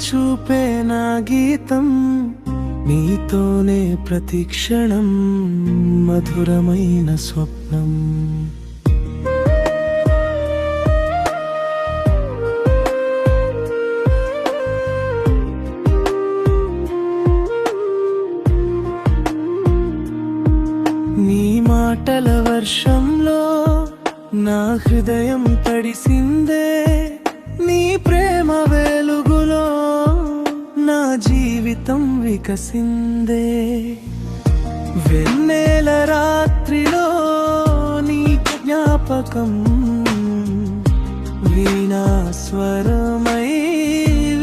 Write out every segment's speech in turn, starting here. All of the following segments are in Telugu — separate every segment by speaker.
Speaker 1: చూపే నా గీతం, నీతోనే ప్రతిక్షణం మధురమైన స్వప్నం. నీ మాటల వర్షంలో నా హృదయం తడిసిందే, నీ ప్రేమ వెలుగులో నా జీవితం వికసిందే. వెన్నెల రాత్రిలో నీ జ్ఞాపకం వీణా స్వరమై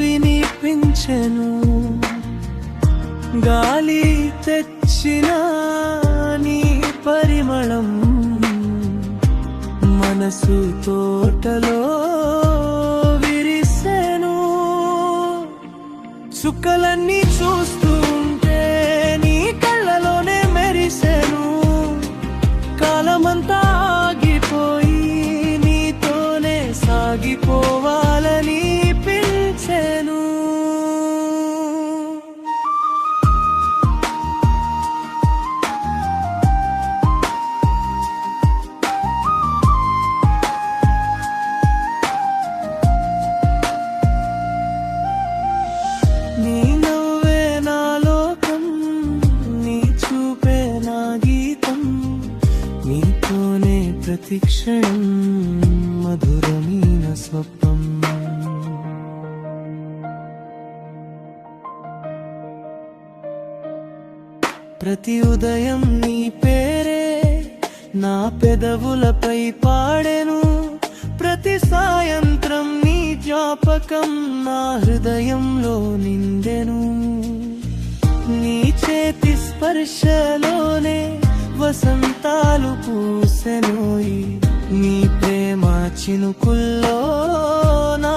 Speaker 1: వినిపించెను. గాలి తెచ్చిన నీ పరిమళం మనసు తోటలో విరిసెను. చుక్కలన్నీ చూస్తూ ఉంటే నీ కళ్ళలోనే మెరిసెను. కాలమంతా ఆగిపోయి నీతోనే సాగిపోవాలని పిలిచెను. నీ నవ్వే నా లోకం, నీ చూపే నా గీతం, నీతోనే ప్రతిక్షణం మధురమైన స్వప్నం. ప్రతి ఉదయం నీ పేరే నా పెదవులపై పాడెను. ప్రతి సాయంత్రం నీ జ్ఞాపకం నా హృదయంలో నిండెను. నీ చేతి స్పర్శలోనే వసంతాలు పూసెనోయి. నీ ప్రేమ చినుకుల్లో నా